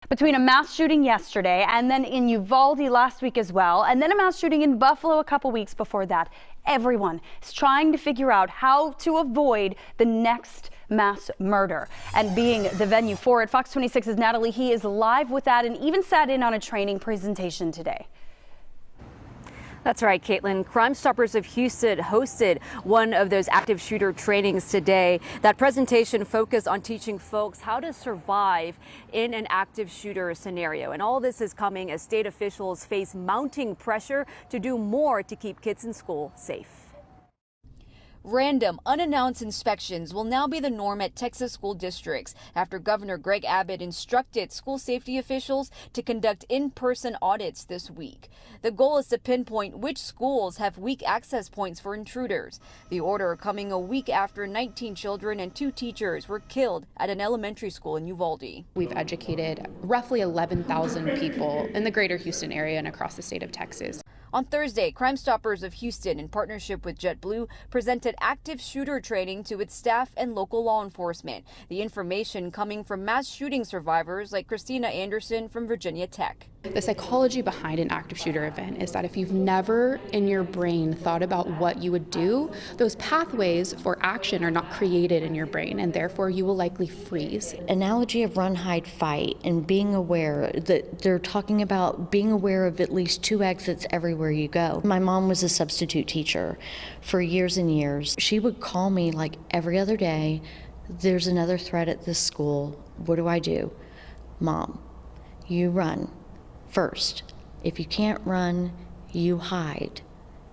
Between a mass shooting yesterday and then in Uvalde last week as well, and then a mass shooting in Buffalo a couple weeks before that, everyone is trying to figure out how to avoid the next mass murder. And being the venue for it, Fox 26's Natalie Hee is live with that and even sat in on a training presentation today. That's right, Caitlin. Crime Stoppers of Houston hosted one of those active shooter trainings today. That presentation focused on teaching folks how to survive in an active shooter scenario. And all this is coming as state officials face mounting pressure to do more to keep kids in school safe. Random, unannounced inspections will now be the norm at Texas school districts after Governor Greg Abbott instructed school safety officials to conduct in-person audits this week. The goal is to pinpoint which schools have weak access points for intruders. The order coming a week after 19 children and 2 teachers were killed at an elementary school in Uvalde. We've educated roughly 11,000 people in the greater Houston area and across the state of Texas. On Thursday, Crime Stoppers of Houston, in partnership with JetBlue, presented active shooter training to its staff and local law enforcement. The information coming from mass shooting survivors like Christina Anderson from Virginia Tech. The psychology behind an active shooter event is that if you've never in your brain thought about what you would do, those pathways for action are not created in your brain, and therefore you will likely freeze. Analogy of run, hide, fight, and being aware that they're talking about being aware of at least 2 exits everywhere you go. My mom was a substitute teacher for years and years. She would call me like every other day. There's another threat at this school. What do I do? Mom, you run. First, if you can't run, you hide.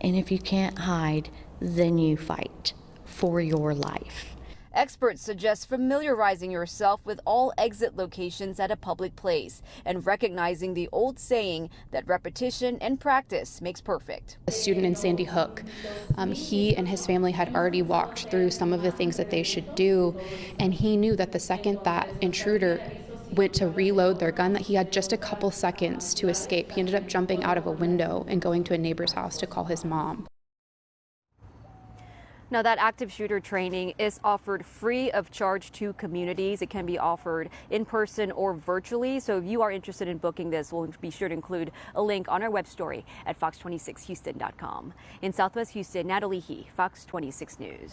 And if you can't hide, then you fight for your life. Experts suggest familiarizing yourself with all exit locations at a public place and recognizing the old saying that repetition and practice makes perfect. A student in Sandy Hook, he and his family had already walked through some of the things that they should do, and he knew that the second that intruder went to reload their gun, that he had just a couple seconds to escape. He ended up jumping out of a window and going to a neighbor's house to call his mom. Now, that active shooter training is offered free of charge to communities. It can be offered in person or virtually. So if you are interested in booking this, we'll be sure to include a link on our web story at fox26houston.com. In Southwest Houston, Natalie Hee, Fox 26 News.